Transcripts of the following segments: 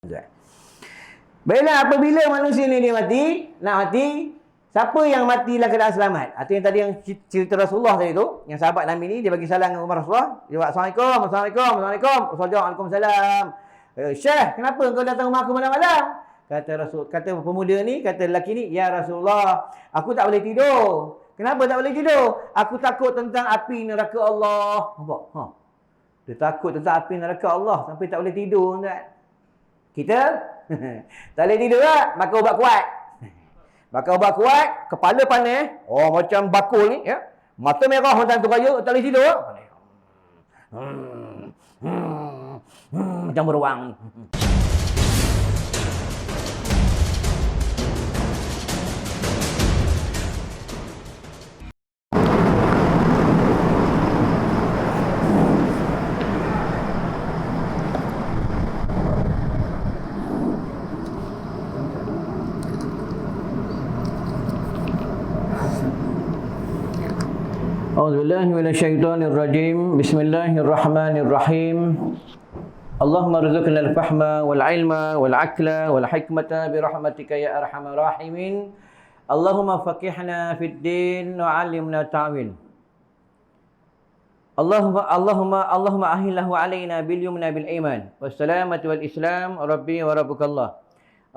Baiklah, apabila manusia ni dia mati, nak mati, siapa yang mati dalam keadaan selamat? Itu yang tadi yang cerita Rasulullah tadi tu, yang sahabat Nabi ni dia bagi salam dengan Umar Rasulullah. Dia buat Assalamualaikum, Assalamualaikum, Assalamualaikum. Rasulullah jawab, Waalaikumsalam. Syekh, kenapa kau datang rumah aku malam-malam? Kata pemuda ni, kata lelaki ni, ya Rasulullah, aku tak boleh tidur. Kenapa tak boleh tidur? Aku takut tentang api neraka Allah. Nampak? Dia takut tentang api neraka Allah sampai tak boleh tidur, tuan. Kita tak boleh tidur tak? Makan ubat kuat. Makan ubat kuat, kepala panas, macam bakul ni, ya. Mata merah macam tu raya, tak boleh tidur. Macam beruang ni. A'udzubillahi minasyaitonirrajim. Bismillahirrahmanirrahim. Allahumma rzuqna al-fahma wal ilma wal akla wal hikmata bi rahmatika ya arhamar rahimin. Allahumma faqihna fid din wa 'allimna ta'wil. Allahumma ahillahu alaina bil yumna bil iman was salamati wal islam rabbi wa rabbukallah.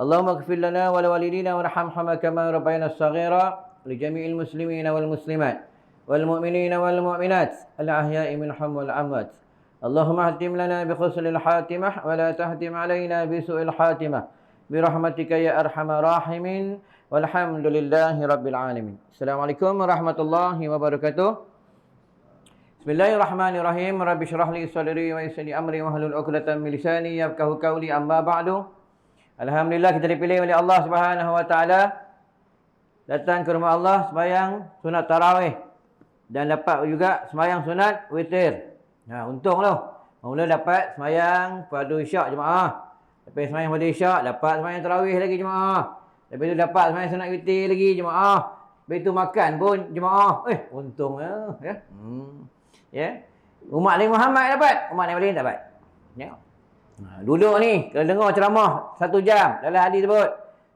Allahumma ighfir lana wa liwalidina warhamhuma kama rabbayana as-saghira li jami'il muslimina wal muslimat والمؤمنين والمؤمنات الأحياء منهم والأموات. اللهم اهدم لنا بحسن الحاتمة ولا تهدم علينا بسوء الحاتمة برحمتك يا أرحم الراحمين والحمد لله رب العالمين. السلام عليكم ورحمة الله وبركاته. بسم الله الرحمن الرحيم. رب اشرح لي صدري ويسر لي أمري واحلل عقدة من لساني يفقهوا قولي. أما بعد. Alhamdulillah, kita dipilih oleh Allah Subhanahu wa taala datang ke rumah Allah sembahyang sunat tarawih. Dan dapat juga sembahyang sunat witir. Untung tu. Mula dapat sembahyang fardu isyak jemaah. Lepas sembahyang fardu isyak, dapat sembahyang tarawih lagi jemaah. Lepas tu dapat sembahyang sunat witir lagi jemaah. Lepas tu makan pun jemaah. Untung ya. Ya. Umat Nabi Muhammad dapat, umat Nabi lain dapat. Tengok. Duduk ni, kalau dengar ceramah 1 jam dalam hadis tersebut,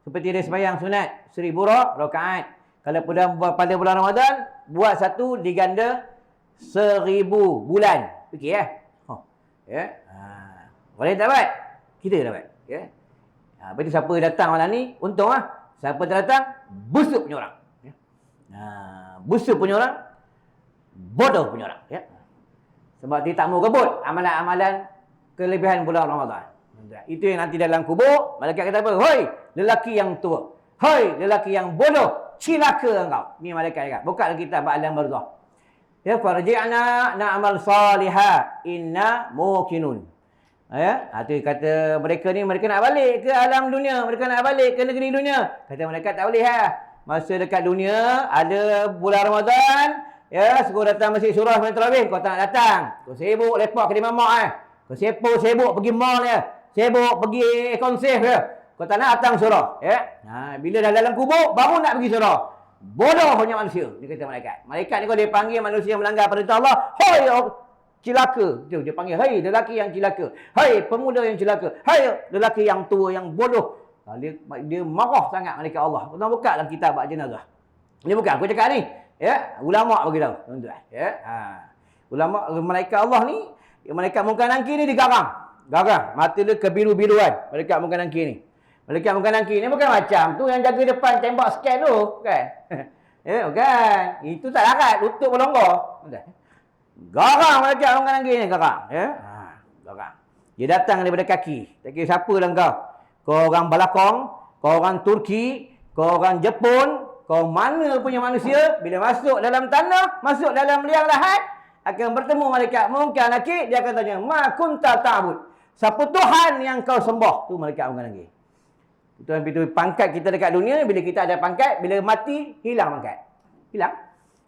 seperti dia sembahyang sunat 1000 rakaat. Kalau pada bulan Ramadan, buat satu diganda 1000 bulan. Fikir ya. Boleh dapat? Kita dapat. Ya. Berarti siapa datang malam ni, untung lah. Siapa tak datang, busuk punya orang. Ya. Busuk punya orang, bodoh punya orang. Ya. Sebab dia tak mau kebut amalan-amalan kelebihan bulan Ramadan. Itu yang nanti dalam kubur, malaikat kata apa? Hoi, lelaki yang tua. Hoi, lelaki yang bodoh. Cilaka engkau. Ni malaikat cakap. Buka kitab Alam Barzakh. Ya, farji'na na'mal salihah inna muqinun. Ya, itu kata mereka ni, mereka nak balik ke alam dunia, mereka nak balik ke negeri dunia. Kata mereka tak boleh masa dekat dunia ada bulan Ramadan, ya, suruh datang masjid surah main tarawih, kau tak nak datang. Kau sibuk lepak kedai mamak Kau sibuk pergi mall sibuk pergi konsert Kau tak nak datang surah, ya. Bila dah dalam kubur, baru nak pergi surah. Bodoh punya manusia, dia kata malaikat. Malaikat ni kalau dia panggil manusia yang melanggar perintah Allah, hoi cilaka. Dia panggil, hai lelaki yang cilaka. Hai pemuda yang cilaka. Hai lelaki yang tua, yang bodoh. Dia marah sangat malaikat Allah. Tuan buka dalam kitab bab jenazah. Dia buka, aku cakap ni. Ya, ulama bagi tahu, tuan-tuan. Ya. Ulama malaikat Allah ni, malaikat Munkar Nakir ni digarang. Garang, mata dia kebiru-biruan. Malaikat Munkar Nakir ni. Malaikat Munkar Nakir ni bukan macam tu yang jaga depan tembak scan tu, bukan? Ya, bukan. Itu tak larat, lutut berlonggar. Garang malaikat Munkar Nakir ni, garang. Ya? Garang. Dia datang daripada kaki. Tak kira siapa lah kau. Kau orang Balakong, kau orang Turki, kau orang Jepun, kau mana punya manusia, bila masuk dalam tanah, masuk dalam liang lahat, akan bertemu malaikat Munkar Nakir, dia akan tanya, ma kunta ta'bud? Siapa Tuhan yang kau sembah? Tu malaikat Munkar Nakir. Itu pangkat kita dekat dunia, bila kita ada pangkat, bila mati, hilang pangkat. Hilang.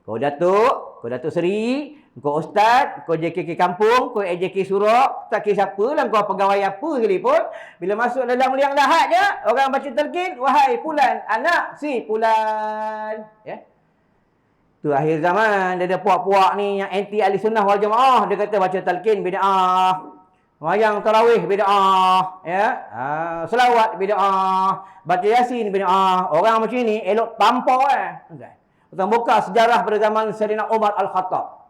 Kau Datuk Seri, kau Ustaz, kau JKK Kampung, kau AJK Surak, tak kira siapa lah, kau pegawai apa sekalipun, bila masuk dalam liang lahat je, orang baca talqin, wahai Fulan, anak si Fulan. Ya. Tu akhir zaman, dia ada puak-puak ni yang anti ahli sunnah wal jamaah, dia kata baca talqin bid'ah. Semayang tarawih bid'ah, ya. Selawat bid'ah, baca Yasin bid'ah. Orang macam ni elok tampau Kita buka sejarah pada zaman Sayyidina Umar Al-Khattab.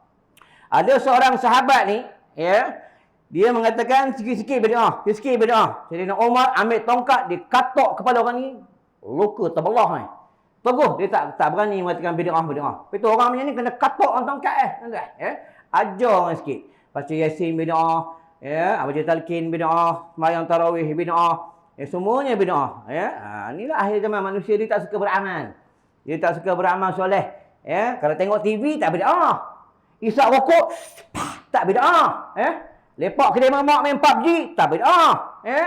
Ada seorang sahabat ni, ya, dia mengatakan sikit-sikit bid'ah, sikit-sikit bid'ah. Sayyidina Umar ambil tongkat, dia katok kepala orang ni, luka terbelah ni. Teguh, dia tak berani mengatakan bid'ah. Itu orang macam ni kena katok orang tongkat ya. Ajar orang sikit. Baca Yasin bid'ah, ya, baca talqin bid'ah, sembahyang tarawih bid'ah. Semuanya bid'ah, ya. Inilah akhir zaman manusia, dia tak suka beramal. Dia tak suka beramal soleh, ya. Kalau tengok TV tak bid'ah. Isap rokok tak bid'ah, ya. Lepak kedai mamak main PUBG tak bid'ah, ya.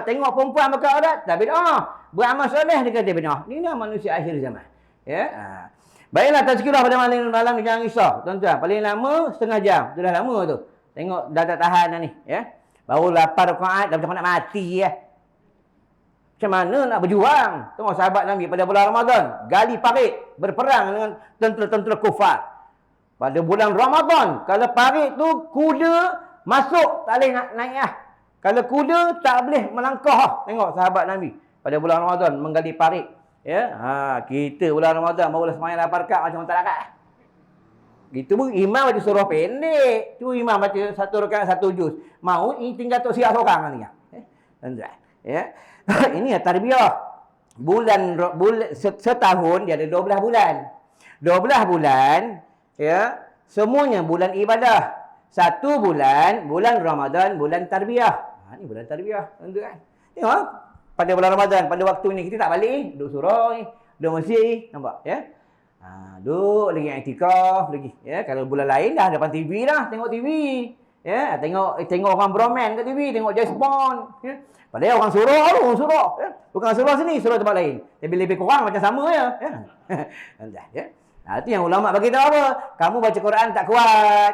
Tengok perempuan buka aurat tak bid'ah. Beramal soleh dia kata bid'ah. Inilah manusia akhir zaman, ya. Baiklah, tazkirah pada malam ni, jangan risau tuan-tuan. Paling lama setengah jam. Sudah lama tu. Tengok dah tak tahan dah ni, ya. Baru 8 rakaat dah macam nak mati ya. Macam mana nak berjuang? Tengok sahabat Nabi pada bulan Ramadan, gali parit, berperang dengan tentera-tentera kufar. Pada bulan Ramadan, kalau parit tu kuda masuk tak boleh naik lah. Kalau kuda tak boleh melangkah. Tengok sahabat Nabi pada bulan Ramadan menggali parit. Ya, kita bulan Ramadan barulah semayang 8 rakaat macam tak larat. Gitu pun imam baca surah pendek. Tu imam baca 1 rakaat 1 juz. Mau ini tinggal tok siap seorang ni. Ya. Ini tarbiyah. Bulan setahun dia ada 12 bulan. 12 bulan, ya. Semuanya bulan ibadah. 1 bulan Ramadan, bulan tarbiyah. Ini bulan tarbiyah, tuan-tuan. Tengok pada bulan Ramadan, pada waktu ni kita tak balik, duduk surau ni, duduk masjid, nampak ya? Duduk lagi iktikaf lagi, ya. Kalau bulan lain dah depan TV dah, tengok TV. Ya, tengok orang broman kat TV, tengok James Bond, ya. Padahal orang surau, ya. Bukan surau sini, surau tempat lain. Tapi lebih kurang macam sama ya. Ya. Itu yang ulama bagi tahu apa? Kamu baca Quran tak kuat.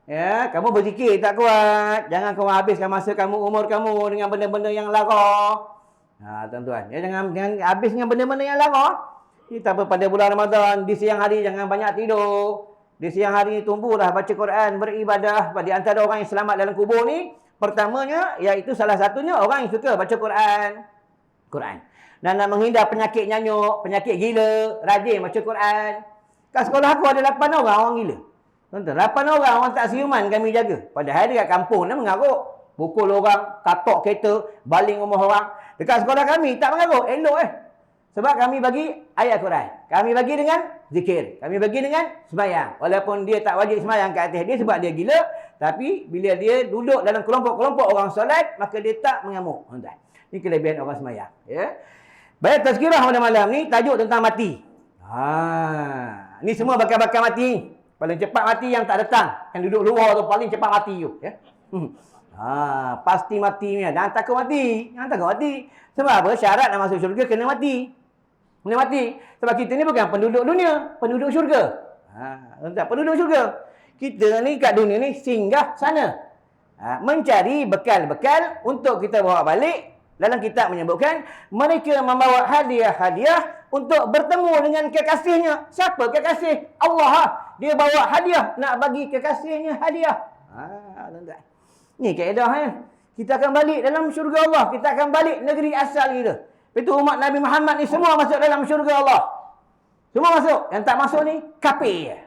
Ya, kamu berzikir tak kuat. Jangan kamu habiskan masa kamu, umur kamu dengan benda-benda yang lara. Tuan-tuan, ya, jangan habis dengan benda-benda yang lara. Kita pada bulan Ramadan, di siang hari jangan banyak tidur. Di siang hari tumbuhlah baca Quran, beribadah. Di antara orang yang selamat dalam kubur ni, pertamanya, iaitu salah satunya orang yang suka baca Quran. Dan nak menghindar penyakit nyanyuk, penyakit gila, rajin baca Quran. Kat sekolah aku ada 8 orang gila. Tuan-tuan, 8 orang tak siuman kami jaga. Padahal dia kat kampung dia mengaruk. Pukul orang, katok kereta, baling rumah orang. Dekat sekolah kami tak mengaruk, elok Sebab kami bagi ayat Quran. Kami bagi dengan zikir. Kami bagi dengan sembahyang. Walaupun dia tak wajib sembahyang kat atas dia sebab dia gila. Tapi bila dia duduk dalam kelompok-kelompok orang solat, maka dia tak mengamuk. Ini kelebihan orang sembahyang. Ya. Baik, tazkirah pada malam ni, tajuk tentang mati. Ni semua bakal mati. Paling cepat mati yang tak datang. Yang duduk luar tu paling cepat mati tu. Ya. Pasti mati ni. Jangan takut mati. Sebab apa? Syarat nak masuk syurga kena mati. Sebab kita ni bukan penduduk dunia, penduduk syurga. Penduduk syurga. Kita ni kat dunia ni singgah sana. Mencari bekal-bekal untuk kita bawa balik. Dalam kitab menyebutkan mereka membawa hadiah-hadiah untuk bertemu dengan kekasihnya. Siapa kekasih? Allah. Dia bawa hadiah nak bagi kekasihnya hadiah. Tuan-tuan. Ni kaedah Kita akan balik dalam syurga Allah. Kita akan balik negeri asal kita. Itu umat Nabi Muhammad ni semua masuk dalam syurga Allah. Semua masuk. Yang tak masuk ni kafir.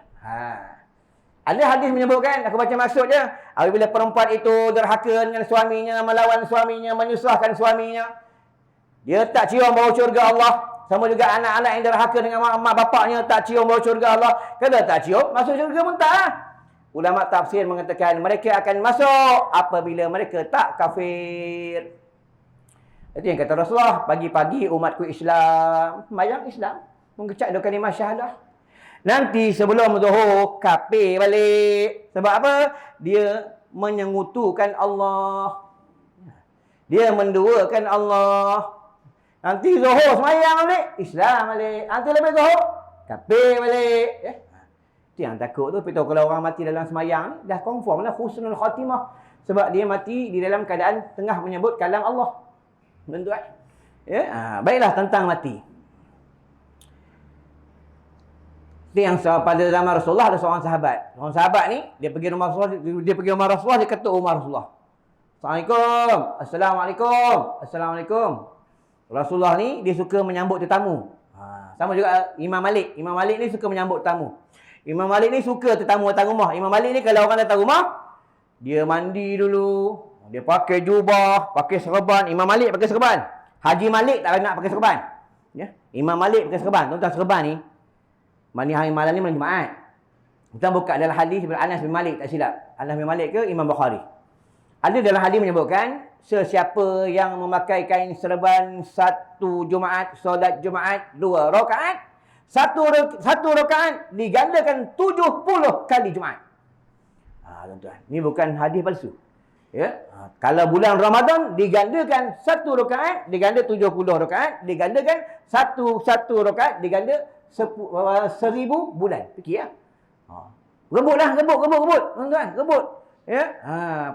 Ada hadis menyebutkan, aku baca maksud dia, apabila perempuan itu derhaka dengan suaminya, melawan suaminya, menyusahkan suaminya, dia tak cium bau syurga Allah. Sama juga anak-anak yang derhaka dengan mak bapaknya, tak cium bau syurga Allah. Kalau tak cium, masuk syurga pun tak. Ulama tafsir mengatakan mereka akan masuk apabila mereka tak kafir. Itu yang kata Rasulullah, pagi-pagi umatku Islam, sembahyang Islam, mengecak dua kalimah syahadah. Nanti sebelum zuhur kafir balik. Sebab apa? Dia menyengutukan Allah. Dia menduakan Allah. Nanti zuhur sembahyang balik, Islam balik. Nanti lepas zuhur kafir balik. Itu yang takut tu. Tapi kalau orang mati dalam sembahyang, dah confirm lah husnul khatimah. Sebab dia mati di dalam keadaan tengah menyebut kalam Allah. Tuan-tuan. Baiklah, tentang mati. Yang pada zaman Rasulullah ada seorang sahabat. Seorang sahabat ni, dia pergi rumah Rasulullah, dia ketuk rumah Rasulullah. Assalamualaikum. Assalamualaikum. Assalamualaikum. Rasulullah ni dia suka menyambut tetamu. Sama juga Imam Malik. Imam Malik ni suka menyambut tetamu. Imam Malik ni suka tetamu datang rumah. Imam Malik ni kalau orang datang rumah, dia mandi dulu. Dia pakai jubah, pakai serban. Imam Malik pakai serban. Haji Malik tak nak pakai serban. Ya? Imam Malik pakai serban. Tuan-tuan, serban ni, mandi hari malam ni malam Jumaat. Kita buka dalam hadis daripada Anas bin Malik, tak silap. Anas bin Malik ke Imam Bukhari. Ada dalam hadis menyebutkan, sesiapa yang memakai kain serban satu Jumaat, solat Jumaat 2 rakaat, satu rakaat digandakan 70 kali Jumaat. Tuan-tuan, ni bukan hadis palsu. Ya? Kalau bulan Ramadan digandakan 1 rakaat, diganda 70 rakaat, digandakan satu rakaat, diganda 1000 bulan. Fikir ya. Rebutlah, rebut. Tuan-tuan, rebut. Ya?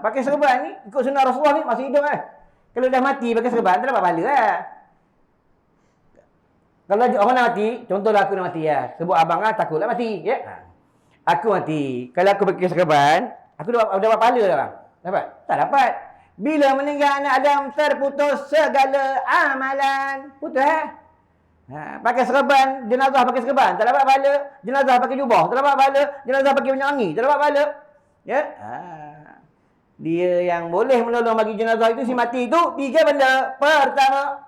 Pakai serban ni ikut sunnah Rasulullah ni masih hidup Kalau dah mati pakai serban tak dapat pahala Kalau orang nak mati, contohlah aku nak mati sebut abang takutlah mati ya. Aku mati, kalau aku pakai serban, aku dapat pahala tak bang? Dapat? Tak dapat. Bila meninggal anak Adam terputus segala amalan. Putus pakai serban, jenazah pakai serban, tak dapat pahala. Jenazah pakai jubah, tak dapat pahala. Jenazah pakai minyak wangi, tak dapat pahala. Ya? Dia yang boleh menolong bagi jenazah itu si mati itu 3 benda. Pertama,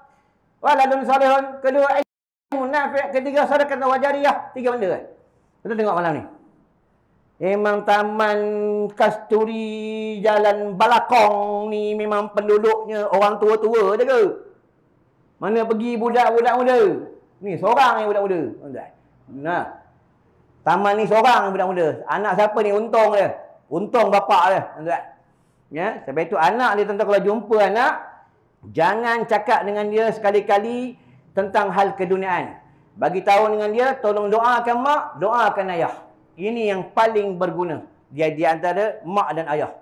waladun salihun. Kedua, ilmu nafi'. Ketiga, sedekah wajariyah. 3 benda Kita tengok malam ni. Memang Taman Kasturi Jalan Balakong ni memang penduduknya orang tua-tua je ke? Mana pergi budak-budak muda? Ni seorang yang budak muda. Nah, taman ni seorang yang budak muda. Anak siapa ni? Untung dia. Untung bapak dia. Ya, sebab itu anak dia tuan-tuan kalau jumpa anak, jangan cakap dengan dia sekali-kali tentang hal keduniaan. Bagi tahu dengan dia, tolong doakan mak, doakan ayah. Ini yang paling berguna di antara mak dan ayah.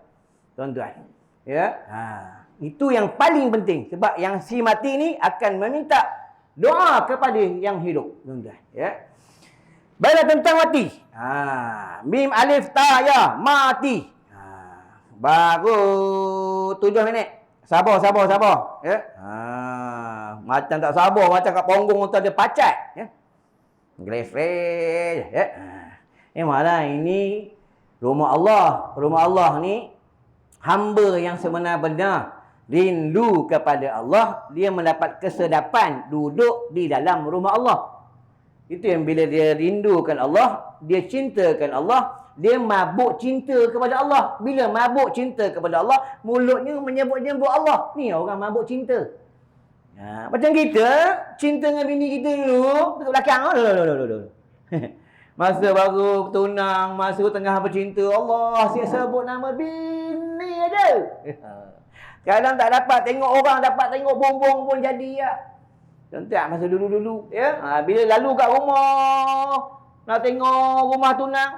Tuan-tuan. Ya. Itu yang paling penting sebab yang si mati ni akan meminta doa kepada yang hidup. Tuan-tuan, ya. Baiklah tentang mati. Mim alif ta ya, mati. Baru 7 minit. Sabar. Ya. Macam tak sabar, macam kat punggung tu ada pacat, ya. Refresh, ya. Malah ini rumah Allah. Rumah Allah ni hamba yang sebenar-benar rindu kepada Allah, dia mendapat kesedapan duduk di dalam rumah Allah. Itu yang bila dia rindukan Allah, dia cintakan Allah, dia mabuk cinta kepada Allah. Bila mabuk cinta kepada Allah, mulutnya menyebut-nyebut Allah. Ni orang mabuk cinta. Macam kita, cinta dengan bini kita dulu, dekat belakang. Masa baru tunang, masa tengah bercinta, Allah asyik sebut nama bini aja. Kadang tak dapat tengok orang, dapat tengok bombong pun jadi ya. Contoh masa dulu-dulu ya. Bila lalu kat rumah, nak tengok rumah tunang,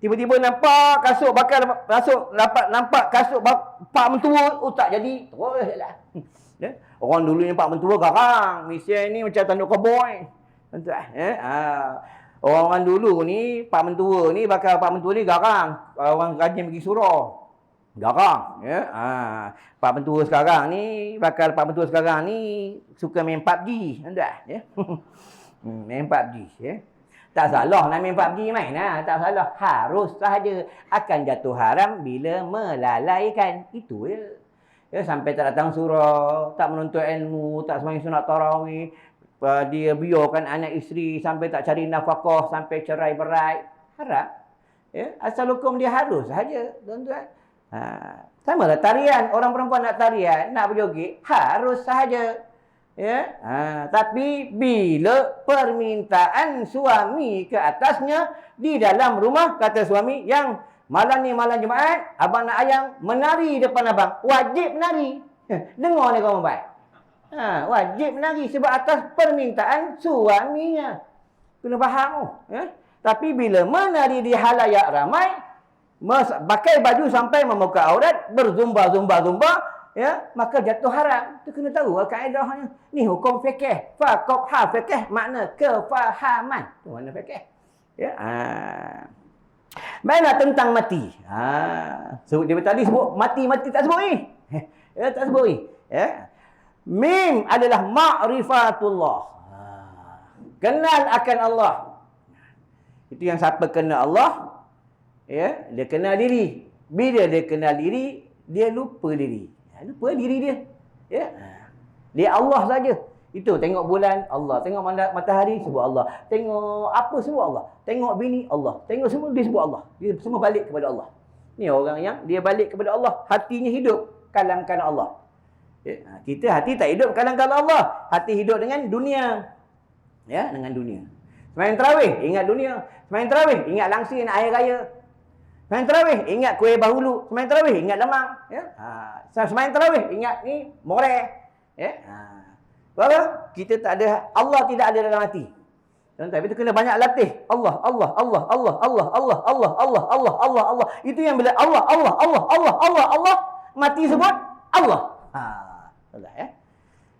tiba-tiba nampak kasut bakal masuk, nampak kasut pak mentua, tak jadi, terus jalan. Ya? Orang dulu ni pak mentua garang, Malaysia ni macam tanduk koboi. Contoh orang dulu ni, pak mentua ni garang. Orang rajin pergi surau. Garang. Ya? Pak mentua sekarang ni suka main PUBG. Ya? Main PUBG. Ya? Tak salah nak main PUBG main. Tak salah. Harus sahaja akan jatuh haram bila melalaikan. Itu ya. Ya, sampai tak datang surau, tak menuntut ilmu, tak sembahyang sunat tarawih. Dia biarkan anak isteri sampai tak cari nafkah, sampai cerai berai. Haram. Ya? Asal hukum dia harus sahaja, tuan-tuan. Sama lah tarian. Orang perempuan nak tarian, nak berjoget, harus sahaja. Ya? Tapi bila permintaan suami ke atasnya di dalam rumah, kata suami, yang malam ni malam Jumaat, abang nak ayam menari depan abang. Wajib menari. Dengar ni kawan baik. Wajib menari sebab atas permintaan suaminya. Kena faham. Ya? Tapi bila menari di halayak ramai, pakai baju sampai membuka aurat, berzumba-zumba, ya, maka jatuh haram. Itu kena tahu kaedahnya. Ni hukum fikih. Faqih fikih makna kefahaman. Itu makna fikih. Ya. Baiklah tentang mati. Sebut dia tadi sebut mati tak sebut ni. Ya, tak sebut ni. Ya. Mim adalah ma'rifatullah. Kenal akan Allah. Itu yang siapa kenal Allah, ya, dia kenal diri. Bila dia kenal diri, dia lupa diri. Lupa diri dia. Ya. Dia Allah saja. Itu tengok bulan Allah, tengok matahari sebut Allah, tengok apa sebut Allah, tengok bini Allah, tengok semua dia sebut Allah. Dia semua balik kepada Allah. Ni orang yang dia balik kepada Allah, hatinya hidup kalamkan Allah. Ya, kita hati tak hidup kalamkan Allah, hati hidup dengan dunia. Ya, dengan dunia. Sembahyang tarawih ingat dunia, sembahyang tarawih ingat langsir nak air raya. Sembahyang tarawih ingat kuih bahulu, sembahyang tarawih ingat lemang, ya. Sembahyang tarawih ingat ni moreh. Ya. Sebab kita tak ada, Allah tidak ada dalam hati. Tapi itu kena banyak latih. Allah, Allah, Allah, Allah, Allah, Allah, Allah, Allah, Allah, Allah, Allah. Itu yang bila Allah, Allah, Allah, Allah, Allah, Allah, mati sebut Allah. Ya.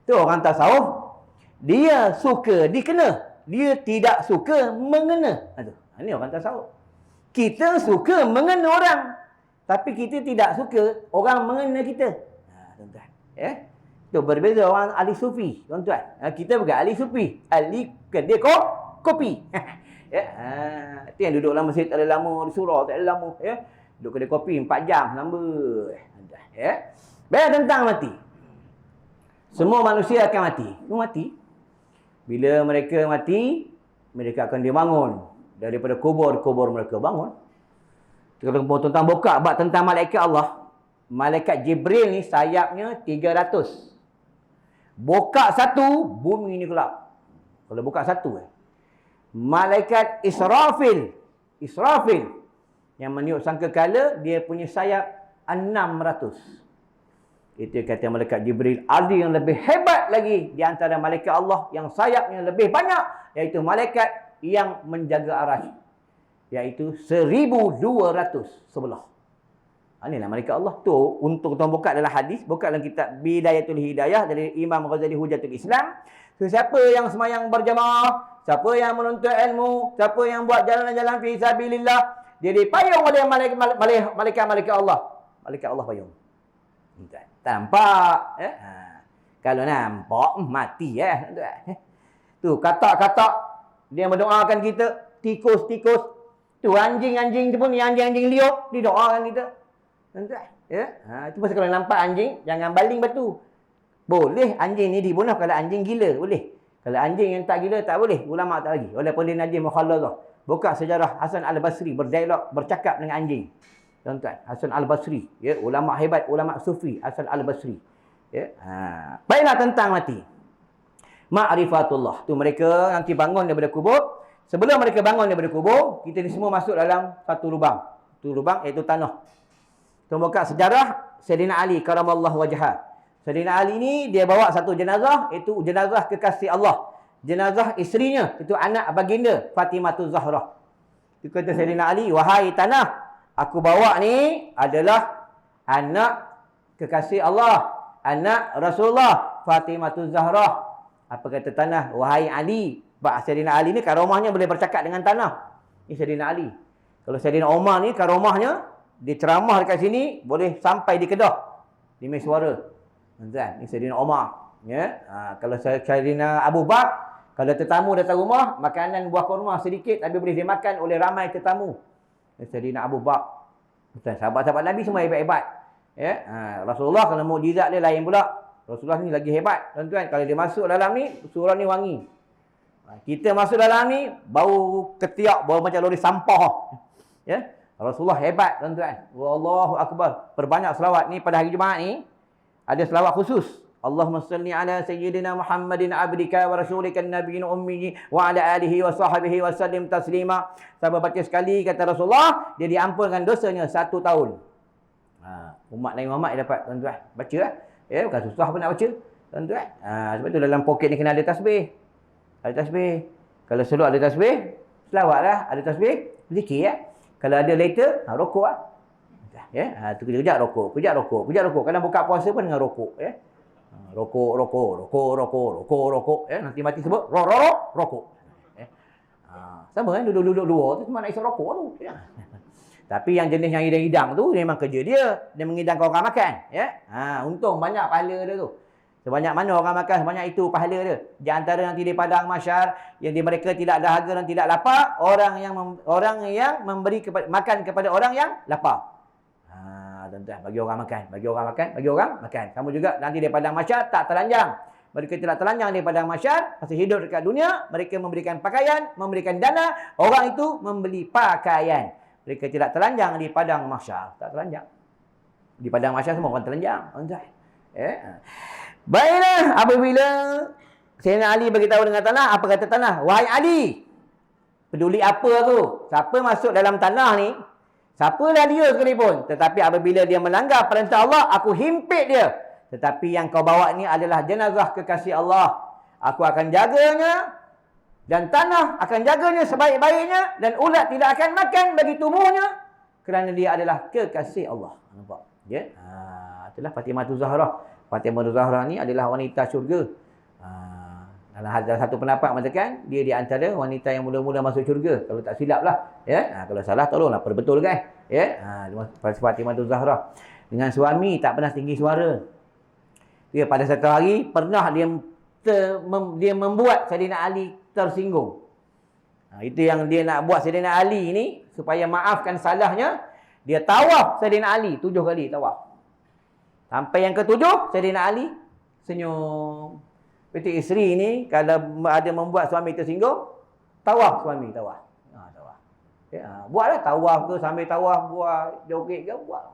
Itu orang tasawuf. Dia suka dikena, dia tidak suka mengena. Ini orang tasawuf. Kita suka mengena orang, tapi kita tidak suka orang mengena kita. Tuan-tuan, ya. Itu berbeza orang ahli sufi, tuan-tuan. Kita bukan ahli sufi, ahli kedai kopi. Ya. Itu yang duduk dalam masjid tak ada lama, di surau tak ada lama, ya. Duduk kedai kopi 4 jam lama. Ya. Biar tentang mati. Semua manusia akan mati. Semua mati. Bila mereka mati, mereka akan dibangun daripada kubur mereka bangun. Kalau tuan-tuan buka bab tentang malaikat Allah, malaikat Jibril ni sayapnya 300. Buka satu, bumi ni gelap. Kalau buka satu. Malaikat Israfil yang meniup sangkakala, dia punya sayap 600. Itu kata malaikat Jibril. Ada yang lebih hebat lagi di antara malaikat Allah yang sayapnya lebih banyak, iaitu malaikat yang menjaga arasy, iaitu 1200 sebelah. Inilah malaikat Allah tu. Untuk tuan buka dalam hadis, buka dalam kitab Bidayatul Hidayah dari Imam Ghazali Hujatul Islam. Siapa yang semayang berjamaah, siapa yang menuntut ilmu, siapa yang buat jalan-jalan fi sabilillah, dia dipayung oleh malaikat Allah. Malaikat Allah payung. Tak nampak, ya? Kalau nampak mati, ya. Tu katak-katak dia mendoakan kita, tikus-tikus. Tu anjing-anjing tu pun, anjing-anjing liuk, dia doakan kita. Ya. Itu pasal kalau nampak anjing, jangan baling batu. Boleh anjing ni dibunuh kalau anjing gila, boleh. Kalau anjing yang tak gila, tak boleh. Ulama tak lagi. Walaupun dia najis mukhalazah. Buka sejarah Hasan Al-Basri berdialog, bercakap dengan anjing. Tuan-tuan, Hasan Al-Basri, ya, ulama hebat, ulama sufi, Hasan Al-Basri. Ya. Baiklah tentang mati. Ma'rifatullah. Tu mereka nanti bangun daripada kubur. Sebelum mereka bangun daripada kubur, kita ni semua masuk dalam satu lubang. Tu lubang iaitu tanah. Tu buka sejarah Sayyidina Ali karamallahu wajhah. Sayyidina Ali ni dia bawa satu jenazah, iaitu jenazah kekasih Allah. Jenazah isterinya, itu anak baginda Fatimah Zahra. Itu kata Sayyidina Ali, wahai tanah, aku bawa ni adalah anak kekasih Allah, anak Rasulullah Fatimah Zahra. Apa kata tanah? Wahai Ali. Sayyidina Ali ni karomahnya boleh bercakap dengan tanah. Ini Sayyidina Ali. Kalau Sayyidina Umar ni karomahnya, dia ceramah dekat sini boleh sampai di Kedah, di Meswara. Tuan-tuan, ini Sayyidina Umar. Ya. Kalau Sayyidina Abu Bakar, kalau tetamu datang rumah, makanan buah kurma sedikit tapi boleh dimakan oleh ramai tetamu. Sayyidina Abu Bakar. Sahabat-sahabat Nabi semua hebat-hebat. Ya. Rasulullah kalau mukjizat dia lain pula. Rasulullah ni lagi hebat. Tuan-tuan, kalau dia masuk dalam ni, surau ni wangi. Kita masuk dalam ni, bau ketiak, bau macam lori sampah. Ya. Rasulullah hebat, tuan-tuan. Wallahu akbar. Perbanyak selawat ni pada hari Jumaat ni. Ada selawat khusus. Allahumma salli ala sayyidina Muhammadin abdika wa rasulika nabiyyin ummi wa ala alihi wa sahbihi wa sallim taslima. Sahabat baca sekali kata Rasulullah, dia diampunkan dosanya 1 tahun. Umat Nabi Muhammad dapat, tuan-tuan. Baca lah. Ya, bukan susah pun nak baca. Tuan-tuan. Sebab tu dalam poket ni kena ada tasbih. Ada tasbih. Kalau selalu ada tasbih, selawat lah. Ada tasbih, zikir ya. Kalau ada later, rokok lah. Ya, tu kejap rokok. Kadang buka puasa pun dengan rokok. Ya. Rokok. Ya, nanti mati sebut, rokok. Ya. Sama kan, duduk luar tu cuma nak isap rokok tu. Ya. Tapi yang jenis yang hidang-hidang tu memang kerja dia. Dia mengidangkan orang makan. Ya? Untung banyak pahala dia tu. Sebanyak mana orang makan, sebanyak itu pahala dia. Di antara nanti di padang mahsyar, yang di mereka tidak dahaga dan tidak lapar, orang yang memberi makan kepada orang yang lapar. Tuan-tuan, bagi orang makan, bagi orang makan, bagi orang makan. Kamu juga nanti di padang mahsyar tak telanjang. Mereka tidak telanjang di padang mahsyar, masih hidup dekat dunia, mereka memberikan pakaian, memberikan dana, orang itu membeli pakaian. Mereka tidak telanjang di padang mahsyar, tak telanjang. Di padang mahsyar semua orang telanjang, tuan-tuan. Baiklah, apabila Sayyidina Ali beritahu dengan tanah, apa kata tanah? Wahai Ali, peduli apa aku? Siapa masuk dalam tanah ni, siapalah dia sekalipun, tetapi apabila dia melanggar perintah Allah, aku himpit dia. Tetapi yang kau bawa ni adalah jenazah kekasih Allah. Aku akan jaganya, dan tanah akan jaganya sebaik-baiknya, dan ulat tidak akan makan bagi tubuhnya, kerana dia adalah kekasih Allah. Nampak? Ya? Itulah Fatimah Zahra. Fatimah Zahra ni adalah wanita syurga. Dalam satu pendapat mengatakan dia di antara wanita yang mula-mula masuk syurga. Kalau tak silap lah. Ya? Kalau salah tolonglah perbetulkan. Ya? Fatimah Zahra. Dengan suami tak pernah tinggi suara. Dia pada satu hari pernah dia membuat Sayyidina Ali tersinggung. Itu yang dia nak buat Sayyidina Ali ni supaya maafkan salahnya. Dia tawaf Sayyidina Ali 7 kali tawaf. Sampai yang ke-7 Sayyidina Ali senyum. Peti isteri ni kalau ada membuat suami tersinggung, tawaf suami, tawaf. Tawaf. Buatlah tawaf ke, sambil tawaf buat joget ke, buat.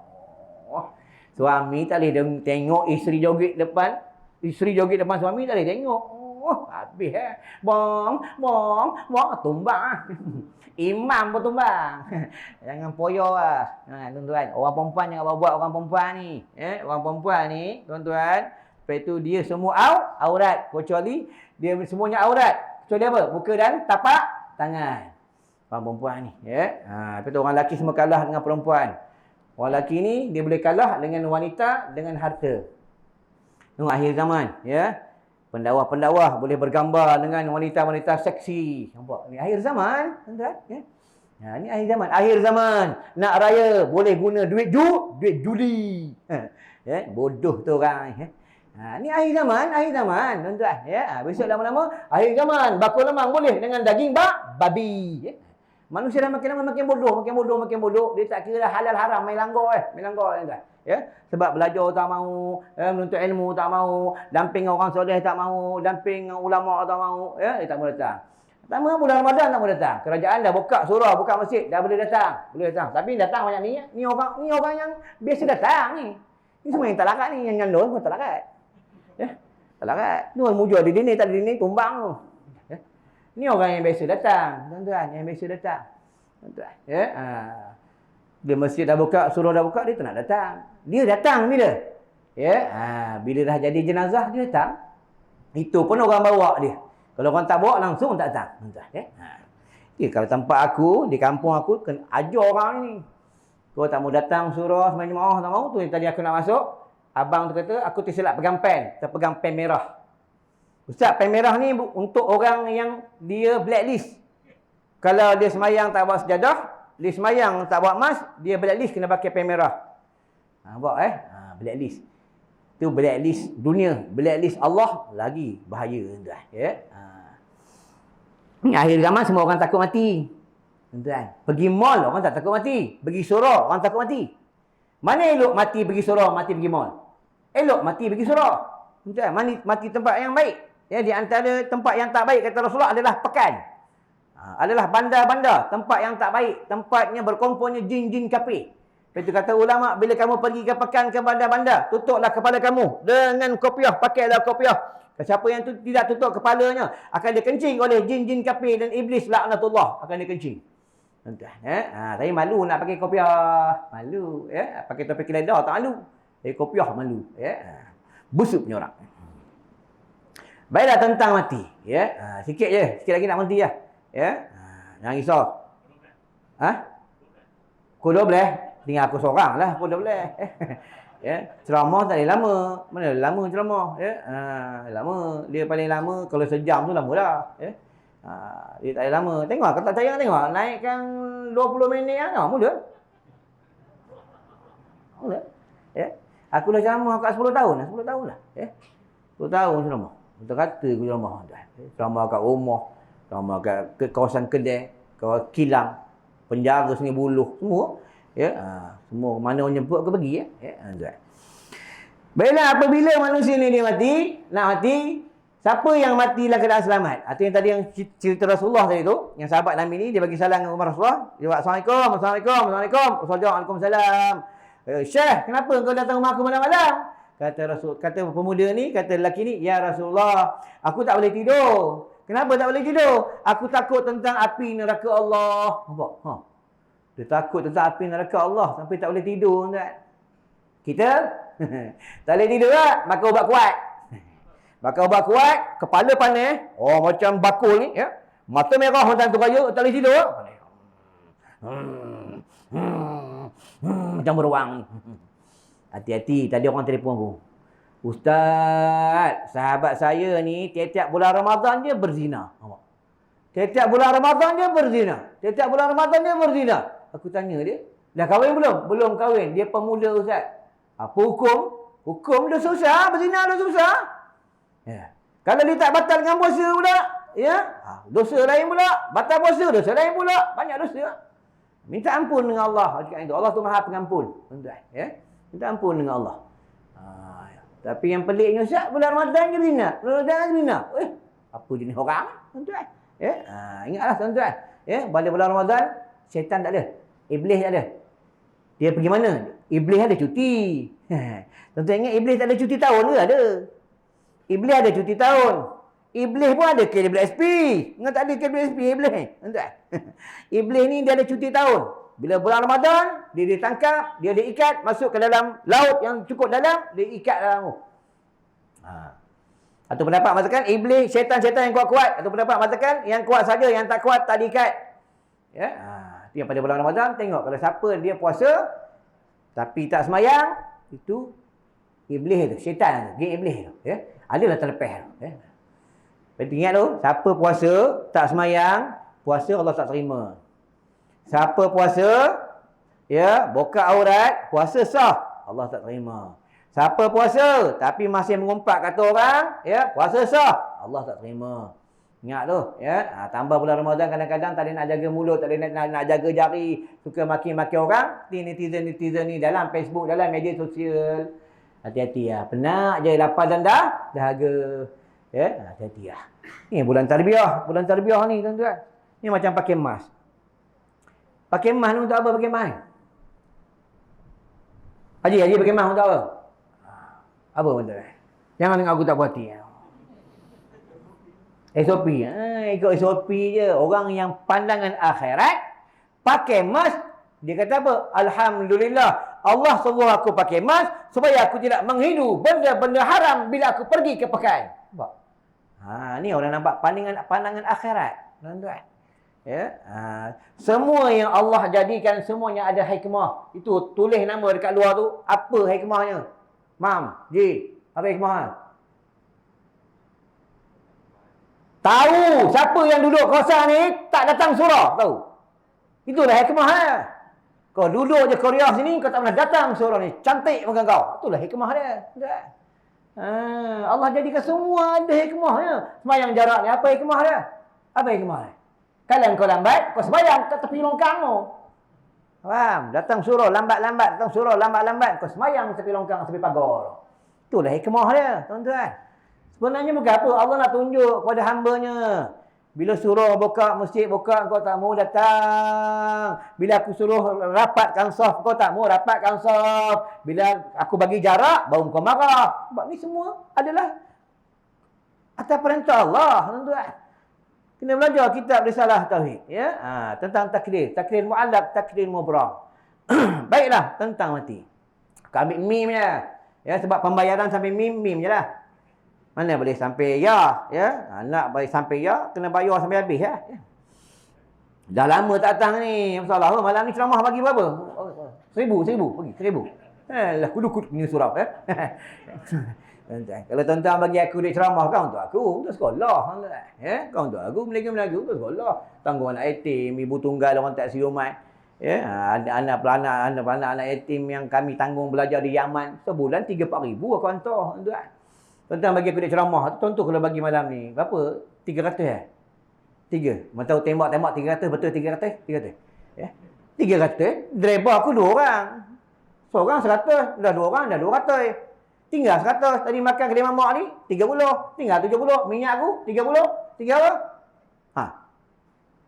Suami tak boleh tengok isteri joget depan. Isteri joget depan suami tak boleh tengok. Habis Bong, tumbang. Imam pun tumbang. Jangan poyo lah. Tuan-tuan, orang perempuan jangan buat orang perempuan ni. Orang perempuan ni, tuan-tuan, lepas tu dia semua aurat. Kecuali dia semuanya aurat. Kecuali apa? Muka dan tapak tangan. Orang perempuan ni. Lepas tu orang lelaki semua kalah dengan perempuan. Orang lelaki ni dia boleh kalah dengan wanita dengan harta. Tengok akhir zaman. Pendakwah-pendakwah boleh bergambar dengan wanita-wanita seksi. Nampak? Ni akhir zaman. Tuan-tuan. Ni akhir zaman. Akhir zaman. Nak raya boleh guna duit judi. Bodoh tu orang. Ni akhir zaman, tuan-tuan. Besok lama-lama akhir zaman. Bakul lemang boleh dengan daging babi. Manusia dah makin lama makin bodoh. Dia tak kira halal haram, main langgar tuan-tuan. Sebab belajar tak mau, menuntut ilmu tak mau, damping orang soleh tak mau, damping ulama tak mau, dia tak mau datang. Pertama bulan Ramadan tak mau datang. Kerajaan dah buka surau, buka masjid, dah boleh datang. Tapi datang banyak ni. Ni orang yang biasa datang ni. Ni semua yang tak larat ni, yang nyandol semua tak larat. Tak larat. Ni orang mujur di dini, tak di dini, tumbang tu. Ni orang yang biasa datang, tuan-tuan, yang biasa datang. Tuan-tuan, Dia masjid dah buka, surau dah buka, dia tak nak datang. Dia datang bila? Bila dah jadi jenazah, dia datang. Itu pun orang bawa dia. Kalau orang tak bawa, langsung tak datang. Kalau tempat aku, di kampung aku, kena ajar orang ni. Kau tak mau datang surau, semayang jemaah, tak mau. Tu yang tadi aku nak masuk. Abang tu kata, aku tersilap pegang pen. Terpegang pen merah. Ustaz, pen merah ni untuk orang yang dia blacklist. Kalau dia semayang tak bawa sejadah, dia semayang tak bawa emas, dia blacklist kena pakai pen merah. Blacklist. Itu blacklist dunia. Blacklist Allah lagi bahaya, tuan-tuan. Ni akhir zaman semua orang takut mati. Tuan-tuan. Pergi mall orang tak takut mati. Pergi surau orang takut mati. Mana elok mati pergi surau, mati pergi mall? Elok mati pergi surau. Tuan-tuan, mati tempat yang baik. Di antara tempat yang tak baik kata Rasulullah adalah pekan. Adalah bandar-bandar, tempat yang tak baik, tempatnya berkumpulnya jin-jin kafir. Itu kata ulama, bila kamu pergi ke pekan ke bandar-bandar, tutuplah kepala kamu dengan kopiah, pakailah kopiah. Siapa yang tidak tutup kepalanya akan dikencing oleh jin-jin kafir dan iblis laknatullah, akan dikencing. Tuan-tuan, saya malu nak pakai kopiah, malu, pakai topi keledar tak malu. Kopiah malu, busuk punya orang. Baiklah tentang mati, sikit lagi nak mati lah. Jangan risau. Pukul 12, tinggal aku seorang lah pukul 12. Ceramah tak boleh lama. Mana lama ceramah? Lama. Dia paling lama kalau sejam tu lama dah. Dia tak boleh lama. Tengok, kalau tak percaya tengok. Naikkan 20 minit lah. Mula. Ya. Aku dah ceramah kat 10 tahun lah. 10 tahun lah. Ya. 10 tahun ceramah. Betul kata aku ceramah. Ceramah kat rumah. Ceramah ke kawasan Kedah. Kawasan Kilang. Penjara Sungai Buloh. Semua. Ya. Semua mana orang jemput aku pergi. Ya. Baiklah, apabila manusia ni dia mati, nak mati, siapa yang mati dalam keadaan selamat? Itu yang tadi yang cerita Rasulullah tadi tu, yang sahabat Nabi ni dia bagi salam dengan Rasulullah. Dia buat Assalamualaikum, Assalamualaikum, Assalamualaikum. Rasulullah Waalaikumsalam. Syekh, kenapa kau datang rumah aku malam-malam? Kata pemuda ni, kata lelaki ni, ya Rasulullah, aku tak boleh tidur. Kenapa tak boleh tidur? Aku takut tentang api neraka Allah. Nampak? Dia takut tentang api neraka Allah sampai tak boleh tidur, tuan. Kita tak boleh tidur tak? Makan ubat kuat. Makan ubat kuat, kepala panas. Oh, macam bakul ni. Ya? Mata merah macam tu raya, tak boleh tidur. Macam beruang. Hati-hati, tadi orang telefon aku. Ustaz, sahabat saya ni tiap-tiap bulan Ramadan dia berzina. Tiap-tiap bulan Ramadan dia berzina. Tiap-tiap bulan Ramadan dia berzina. Aku tanya dia, dah kahwin belum? Belum kahwin. Dia pemula, Ustaz. Apa hukum? Hukum dah susah, berzina dah susah. Ya. Kalau dia tak batal dengan puasa pula, ya, dosa lain pula. Batal puasa, dosa lain pula. Banyak dosa. Minta ampun dengan Allah. Allah tu Maha Pengampun. Ya. Minta ampun dengan Allah. Tapi yang peliknya, Ustaz, bulan Ramadan je zina. Bulan Ramadan je zina. Apa jenis orang? Tuan-tuan. Ya. Ingatlah, tuan-tuan. Ya, pada bulan Ramadan, syaitan tak ada. Iblis tak ada. Dia pergi mana? Iblis ada cuti. Tuan-tuan ingat Iblis tak ada cuti tahun ke? Ada. Iblis ada cuti tahun. Iblis pun ada KWSP. Ingat tak ada KWSP Iblis? Tuan-tuan. Iblis ni dia ada cuti tahun. Bila bulan Ramadan, dia ditangkap, dia diikat, masuk ke dalam laut yang cukup dalam, dia ikat dalam. Atau pendapat mengatakan Iblis, syaitan-syaitan yang kuat-kuat. Atau pendapat mengatakan yang kuat saja, yang tak kuat tak diikat. Ya. Yang pada bulan Ramadan, tengok kalau siapa dia puasa tapi tak semayang, itu iblis tu, syaitan tu, geng iblis tu, ya. Adalah terlepas tu, ya. Penting ingat tu, siapa puasa tak semayang, puasa Allah tak terima. Siapa puasa, ya, buka aurat, puasa sah, Allah tak terima. Siapa puasa tapi masih mengumpat kata orang, ya, puasa sah, Allah tak terima. Ingat tu, ya. Tambah bulan Ramadan kadang-kadang tak ada nak jaga mulut, tak ada nak jaga jari, suka maki-maki orang, netizen ni dalam Facebook, dalam media sosial. Hati-hati ya. Penat je lapar dan dahaga. Ya, hati-hati ya. Ni bulan tarbiyah ni, tuan-tuan. Ni macam pakai emas. Pakai emas ni untuk apa pakai emas? Haji pakai emas untuk apa? Apa betul? Jangan dengar aku tak puas hati. SOP. Ikut SOP je. Orang yang pandangan akhirat, pakai emas, dia kata apa? Alhamdulillah, Allah suruh aku pakai emas supaya aku tidak menghidu benda-benda haram bila aku pergi ke pekan. Nampak? Ni orang nampak pandangan akhirat. Tuan-tuan. Ya. Semua yang Allah jadikan semuanya ada hikmah. Itu tulis nama dekat luar tu. Apa hikmahnya? Mam, Ji, apa hikmahnya? Tahu siapa yang duduk kawasan ni tak datang surau, tahu. Itulah hikmahnya. Kau duduk je Korea sini, kau tak pernah datang surau ni. Cantik muka kau. Itulah hikmah dia. Allah jadikan semua ada hikmahnya. Sembayang jarak ni apa hikmah dia? Apa hikmah dia? Kalau kau lambat, kau sembayang kat tepi longkang tu. Faham? Datang surau lambat-lambat, datang surau lambat-lambat, kau sembayang tepi longkang, tepi pagar. Itulah hikmah dia, tuan-tuan. Sebenarnya bukan apa, Allah nak tunjuk kepada hamba-Nya. Bila suruh buka masjid, buka, kau tak mau datang. Bila aku suruh rapatkan saf, kau tak mau rapatkan saf. Bila aku bagi jarak, baru kau marah. Sebab ni semua adalah atas perintah Allah, tuan-tuan. Kena belajar kitab risalah tauhid, ya. Tentang takdir mu'allaq, takdir mubram. Baiklah, tentang mati. Kau ambil mim-nya. Ya, sebab pembayaran sampai mim je lah. Mana boleh sampai ya, ya. Nak boleh sampai ya, kena bayar sampai habis ya. Dah lama tak datang ni. Masalah malam ni ceramah bagi berapa? 1,000 pergi 1,000. Lah kudu punya surau ya. Kalau tuan-tuan bagi aku duit ceramah, kau untuk aku, untuk sekolah. Ya, kau untuk aku, Melayu untuk sekolah. Tanggungan anak yatim, ibu tunggal, orang tak siumat. Ya, anak-anak yatim yang kami tanggung belajar di Yaman, sebulan 3-4 ribu aku hantar, tuan. Tuan bagi aku dia ceramah. Contoh kalau bagi malam ni, berapa? 300 eh? 3. Mana tahu tembak-tembak 300, betul 300? 300. Ya. 300, driver aku 2 orang. Seorang 100, dah 2 orang dah 200. Tinggal 100. Tadi makan kedai mamak ni 30, tinggal 70. Minyak aku 30, tinggal apa? Ha.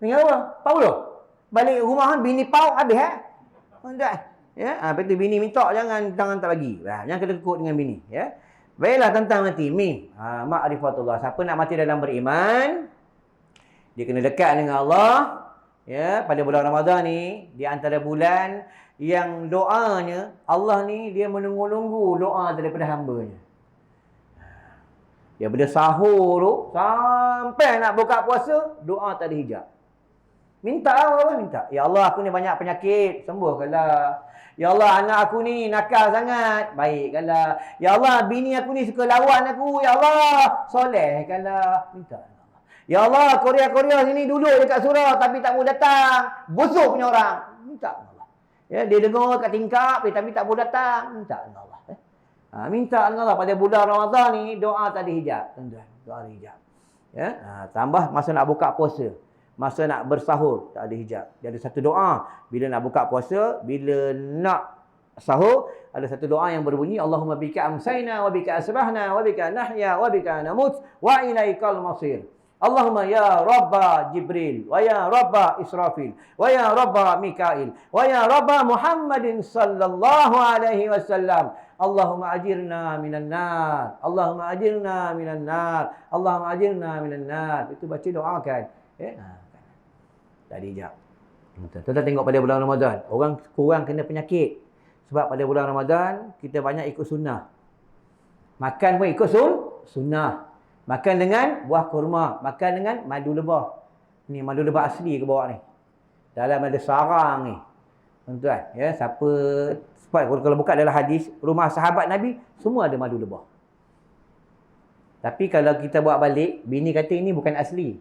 Tinggal apa? 40. Balik rumah kan bini pau habis tuan. Ya, lepas tu bini minta jangan tak bagi. Jangan kena kekut dengan bini, ya. Baiklah tentang mati. Min. Ma'rifatullah. Siapa nak mati dalam beriman, dia kena dekat dengan Allah. Ya, pada bulan Ramadan ni, di antara bulan yang doanya Allah ni dia menunggu-nunggu doa daripada hamba-Nya. Daripada sahur tu sampai nak buka puasa, doa tak ada hijab. Minta apa? Minta. Ya Allah, aku ni banyak penyakit, sembuhkanlah. Ya Allah, anak aku ni nakal sangat, baikkanlah. Ya Allah, bini aku ni suka lawan aku. Ya Allah, solehkanlah. Minta. Ya Allah, Korea sini duduk dekat surau tapi tak mau datang. Busuk punya orang. Minta Allah. Ya, dia dengar kat tingkap tapi tak mau datang. Minta Allah. Minta Allah pada bulan Ramadan ni doa tak ada hijab, tuan-tuan. Doa ada hijab. Ya, tambah masa nak buka puasa. Masa nak bersahur, tak ada hijab. Dia ada satu doa. Bila nak buka puasa, bila nak sahur, ada satu doa yang berbunyi, Allahumma bika amsayna, wa bika asbahna, wa bika nahya, wa bika namut, wa ilaikal masir. Allahumma ya Rabba Jibril, wa ya Rabba Israfil, wa ya Rabba Mikail, wa ya Rabba Muhammadin sallallahu alaihi wasallam. Allahumma ajirna minan nar. Allahumma ajirna minan nar. Allahumma ajirna minan nar. Itu baca doa kan. Tak ada hijab. Tuan-tuan tengok pada bulan Ramadan, orang kurang kena penyakit. Sebab pada bulan Ramadan, kita banyak ikut sunnah. Makan pun ikut sunnah. Makan dengan buah kurma. Makan dengan madu lebah. Ni madu lebah asli ke bawah ni. Dalam ada sarang ni. Tuan-tuan, ya, siapa sebab kalau buka dalam hadis, rumah sahabat Nabi semua ada madu lebah. Tapi kalau kita buat balik, bini kata ini bukan asli.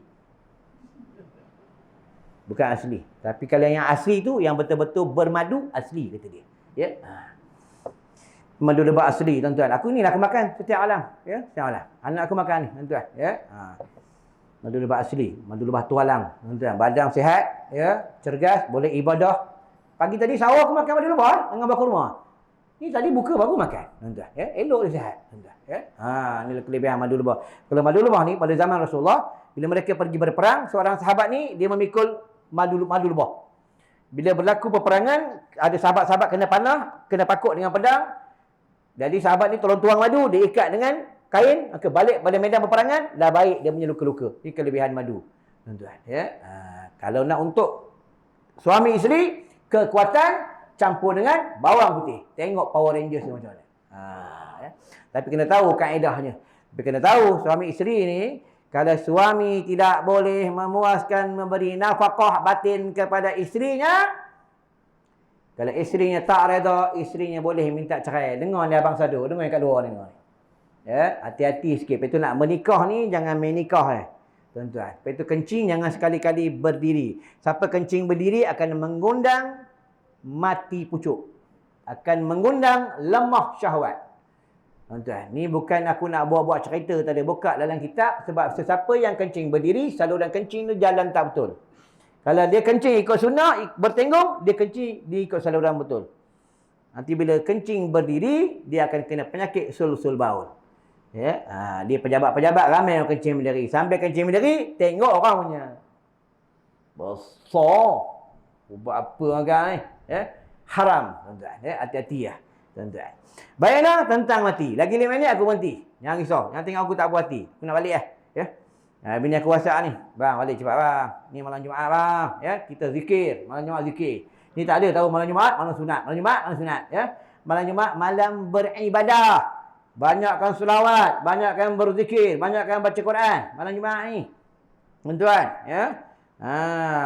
Bukan asli. Tapi kalau yang asli tu, yang betul-betul bermadu, asli kata dia. Ya. Madu lebah asli, tuan-tuan. Aku ni lah aku makan setiap malam. Ya, setiap malam. Anak aku makan ni, tuan-tuan. Ya. Madu lebah asli. Madu lebah tualang. Tuan-tuan. Badan sihat. Ya. Cergas. Boleh ibadah. Pagi tadi sahur aku makan madu lebah dengan buah kurma. Ni tadi buka baru makan. Tuan-tuan. Ya. Elok dia sihat. Tuan-tuan. Ya. Ni kelebihan madu lebah. Kalau madu lebah ni, pada zaman Rasulullah, bila mereka pergi berperang, seorang sahabat ni, dia memikul madu lebah. Bila berlaku peperangan, ada sahabat-sahabat kena panah, kena pakuk dengan pedang. Jadi sahabat ni tolong tuang madu, dia ikat dengan kain, maka balik pada medan peperangan, dah baik dia punya luka-luka. Ini kelebihan madu. Tuan-tuan, ya. Kalau nak untuk suami isteri, kekuatan campur dengan bawang putih. Tengok Power Rangers macam mana. Ya. Tapi kena tahu kaedahnya. Tapi kena tahu suami isteri ni, kalau suami tidak boleh memuaskan memberi nafkah batin kepada isterinya, kalau isterinya tak reda, isterinya boleh minta cerai. Dengar ni Abang Sadu, dengar yang kat luar ni. Ya, hati-hati sikit. Lepas tu nak menikah ni, jangan main nikah tuan-tuan. Lepas tu kencing, jangan sekali-kali berdiri. Siapa kencing berdiri akan mengundang mati pucuk. Akan mengundang lemah syahwat. Tuan-tuan, ni bukan aku nak buat-buat cerita tadi. Buka dalam kitab. Sebab sesiapa yang kencing berdiri, saluran kencing tu jalan tak betul. Kalau dia kencing ikut sunnah, bertenggung, dia kencing dia ikut saluran betul. Nanti bila kencing berdiri, dia akan kena penyakit sul-sul baul. Ya, dia pejabat-pejabat ramai yang kencing berdiri. Sambil kencing berdiri, tengok orang punya. Besar. Buat apa agak ni? Ya, haram, tuan-tuan. Ya, hati-hati ya, tuan-tuan. Baiklah tentang mati. Lagi 5 minit aku berhenti. Jangan risau. Jangan tengok aku tak puas hati. Aku nak balik ya. Bini aku WhatsApp ni. Bang, balik cepat bang. Ni malam Jumaat bang. Ya, kita zikir. Malam Jumaat zikir. Ni tak ada tahu malam Jumaat, malam sunat. Malam Jumaat, malam sunat. Ya. Malam Jumaat, malam beribadah. Banyakkan selawat. Banyakkan berzikir. Banyakkan baca Quran. Malam Jumaat ni. Tuan-tuan. Ya.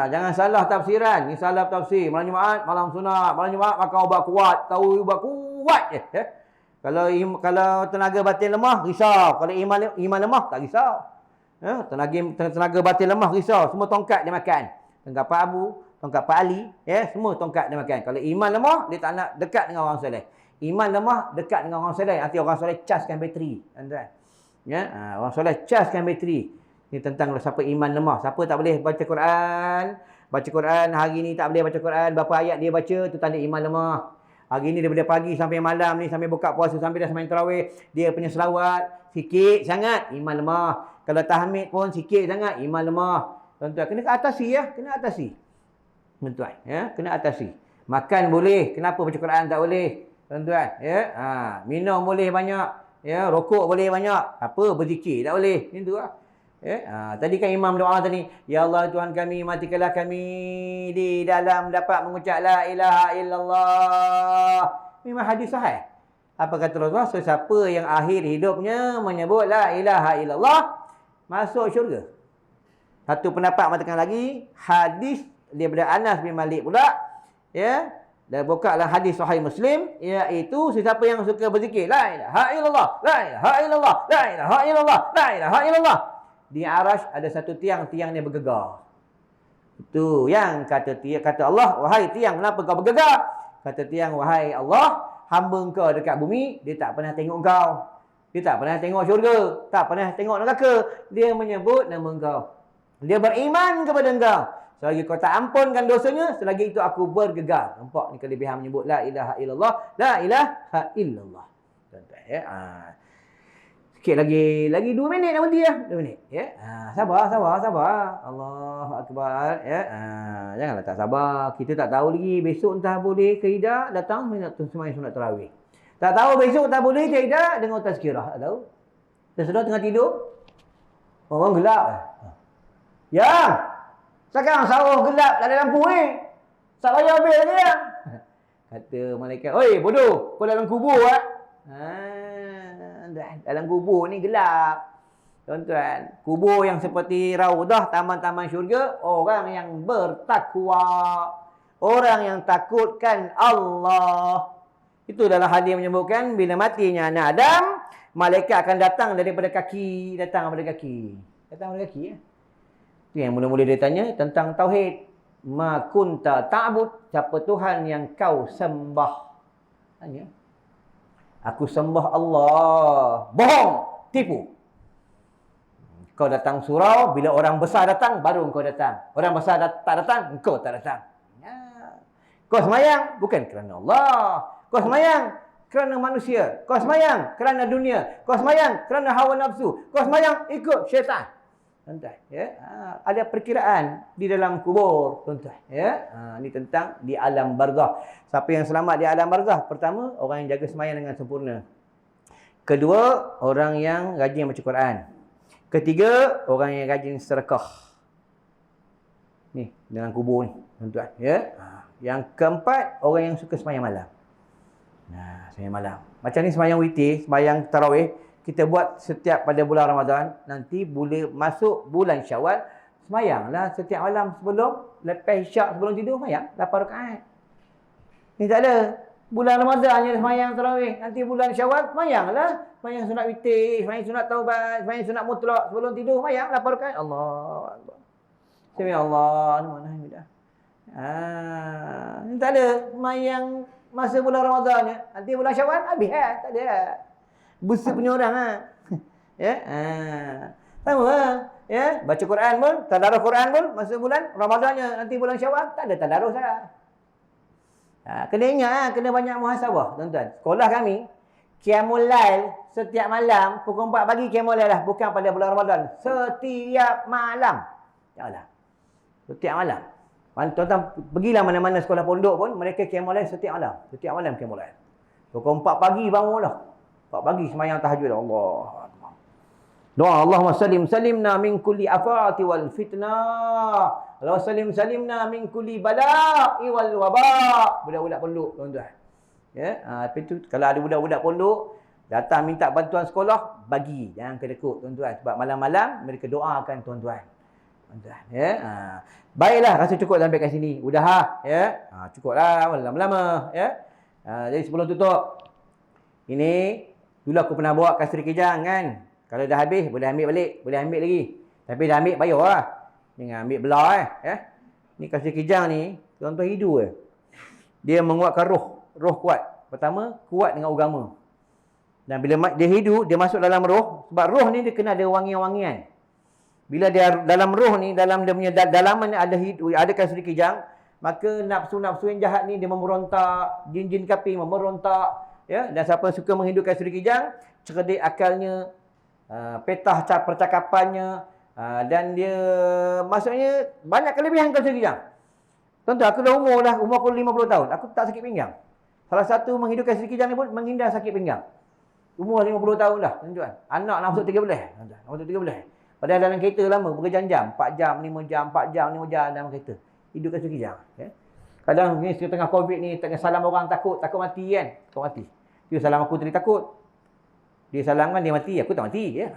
Jangan salah tafsiran. Ni salah tafsir. Malam Jumaat, malam sunat. Malam Jumaat makan ubat kuat. Tahu ubat kuat je. Ya. Kalau tenaga batin lemah, risau. Kalau iman lemah, tak risau. Ya. Tenaga batin lemah, risau. Semua tongkat dia makan. Tenggapan abu. tongkat Pak Ali, ya, semua tongkat dia makan. Kalau iman lemah, dia tak nak dekat dengan orang soleh. Iman lemah, dekat dengan orang soleh. Nanti orang soleh caskan bateri. Tuan-tuan. Ya, orang soleh caskan bateri. Ni tentang siapa iman lemah. Siapa tak boleh baca Quran. Baca Quran, hari ni tak boleh baca Quran. Berapa ayat dia baca, tu tanda iman lemah. Hari ni daripada pagi sampai malam ni, sampai buka puasa, sampai dah sembahyang tarawih, dia punya selawat sikit sangat, iman lemah. Kalau tahmid pun sikit sangat, iman lemah. Tuan-tuan, kena atasi ya, kena atasi. Tuan-tuan, ya, kena atasi. Makan boleh, kenapa baca Quran tak boleh? Tuan-tuan, ya. Minum boleh banyak, ya, rokok boleh banyak. Apa berzikir tak boleh. Itu lah. Ya, tadi kan imam doa tadi, ya Allah Tuhan kami, matikanlah kami di dalam dapat mengucap la ilaha illallah. Memang hadis sahih. Apa kata Rasulullah? Sesiapa yang akhir hidupnya menyebut la ilaha illallah masuk syurga. Satu pendapat mengatakan lagi, hadis daripada Anas bin Malik pula, ya, dan buka dalam hadis sahih Muslim, iaitu sesiapa yang suka berzikir la ilaha illallah, la ilaha illallah, la ilaha illallah, la ilaha illallah, di Arash ada satu tiang-tiang dia bergegar. Itu yang kata Allah, wahai tiang, kenapa kau bergegar? Kata tiang, wahai Allah, hamba engkau dekat bumi, dia tak pernah tengok engkau. Dia tak pernah tengok syurga, tak pernah tengok neraka. Dia menyebut nama engkau. Dia beriman kepada engkau. Selagi kau tak ampunkan dosanya, selagi itu aku bergegar. Nampak ni kelebihan menyebut la ilaha illallah, la ilaha illallah. Tuan-tuan, ya. Sikit lagi 2 minit nak berhenti lah. 2 minit. Ya. Sabar. Allahu Akbar. Ya. Janganlah tak sabar. Kita tak tahu lagi. Besok entah boleh ke tidak datang semayang sunat tarawih. Tak tahu besok tak boleh ke tidak dengan tazkirah. Tak tahu. Dan sudah tengah tidur. Orang gelap. Ya. Sekarang sawah gelap. Tak ada lampu ni. Tak payah habis lagi ya. Kata malaikat. Oi bodoh. Kau dalam kubur lah. Dalam kubur ni gelap. Tuan-tuan, kubur yang seperti raudah, taman-taman syurga, orang yang bertakwa, orang yang takutkan Allah. Itu dalam hadis menyebutkan bila matinya anak Adam, malaikat akan datang daripada kaki, Datang daripada kaki ya. Itu yang mula-mula dia tanya tentang tauhid. Ma kunta ta'bud, siapa Tuhan yang kau sembah? Tanya. Aku sembah Allah. Bohong. Tipu. Kau datang surau, bila orang besar datang, baru kau datang. Orang besar tak datang, engkau tak datang. Ya. Kau semayang, bukan kerana Allah. Kau semayang kerana manusia. Kau semayang kerana dunia. Kau semayang kerana hawa nafsu. Kau semayang ikut syaitan. Tuan-tuan, ya. Ada perkiraan di dalam kubur, tuan-tuan, ya. Ini tentang di alam barzakh. Siapa yang selamat di alam barzakh? Pertama, orang yang jaga sembahyang dengan sempurna. Kedua, orang yang rajin baca Quran. Ketiga, orang yang rajin sedekah. Ni dalam kubur ni, tuan-tuan, ya. Yang keempat, orang yang suka sembahyang malam. Sembahyang malam. Macam ni sembahyang witir, sembahyang tarawih, kita buat setiap pada bulan Ramadan, nanti boleh masuk bulan Syawal, semayanglah setiap malam sebelum, lepas isyak sebelum tidur, semayang 8 rakaat. Ni tak ada. Bulan Ramadan je semayang tarawih, nanti bulan Syawal, semayanglah. Semayang sunat witir, semayang sunat taubat, semayang sunat mutlak, sebelum tidur, semayang 8 rakaat. Allah Akbar. Sami Allah, ni tak ada. Semayang masa bulan Ramadan je, nanti bulan Syawal, habis tak ada. Busuk punya orang ya. Sama ya, baca Quran pun, tadarus Quran pun masa bulan Ramadannya, nanti bulan Syawal tak ada tadarus dah. Kena ingat kena banyak muhasabah, tuan-tuan. Sekolah kami qiyamul lail setiap malam pukul 4 pagi qiyamul lail lah, bukan pada bulan Ramadan. Setiap malam. Janganlah. Setiap malam. Tuan-tuan pergilah mana-mana sekolah pondok pun, mereka qiyamul lail setiap malam. Setiap malam qiyamul lail. Pukul 4 pagi bangunlah. 4 pagi semayang tahajud. Allah. Doa Allahumma salimna min kulli afati wal fitnah. Allahumma salimna min kulli bala'i wal waba. Budak-budak pondok, tuan-tuan. Ya, itu kalau ada budak-budak pondok datang minta bantuan sekolah, bagi. Jangan kedekut, tuan-tuan. Sebab malam-malam mereka doakan tuan-tuan. Tuan-tuan, ya. Baiklah, rasa cukup sampai kat sini. Udah ya. Cukuplah lama-lama, ya. Jadi sebelum tutup, ini dulu aku pernah bawa kasri Kejang kan. Kalau dah habis, boleh ambil balik. Boleh ambil lagi. Tapi dah ambil, bayar lah. Jangan ambil belah ya. Ni kasih kijang ni, contoh hidu je. Dia menguatkan roh kuat. Pertama, kuat dengan agama. Dan bila dia hidu, dia masuk dalam roh. Sebab roh ni dia kena ada wangian-wangian. Bila dia dalam roh ni, dalam dia punya dalaman ni ada hidu, ada kasih kijang, maka nafsu-nafsu yang jahat ni dia memerontak, jin-jin kafir memerontak, ya. Dan siapa suka menghidupkan suri kijang, cerdik akalnya, petah percakapannya, dan dia maksudnya banyak kelebihan kalau suri kijang. Contoh, aku dah umur aku 50 tahun, aku tak sakit pinggang. Salah satu menghidupkan suri kijang ni pun menghindar sakit pinggang. Umur 50 tahun dah, tuan-tuan. Anak nak masuk 13, tuan-tuan. Masuk 13. Padahal dalam kereta lama, berjam-jam, 4 jam, 5 jam, 4 jam, 5 jam dalam kereta. Hidupkan suri kijang, ya. Kadang ni tengah Covid ni, tengah salam orang takut mati kan. Takut mati. Dia salam aku tadi takut. Dia salamkan dia mati, aku tak mati, ya.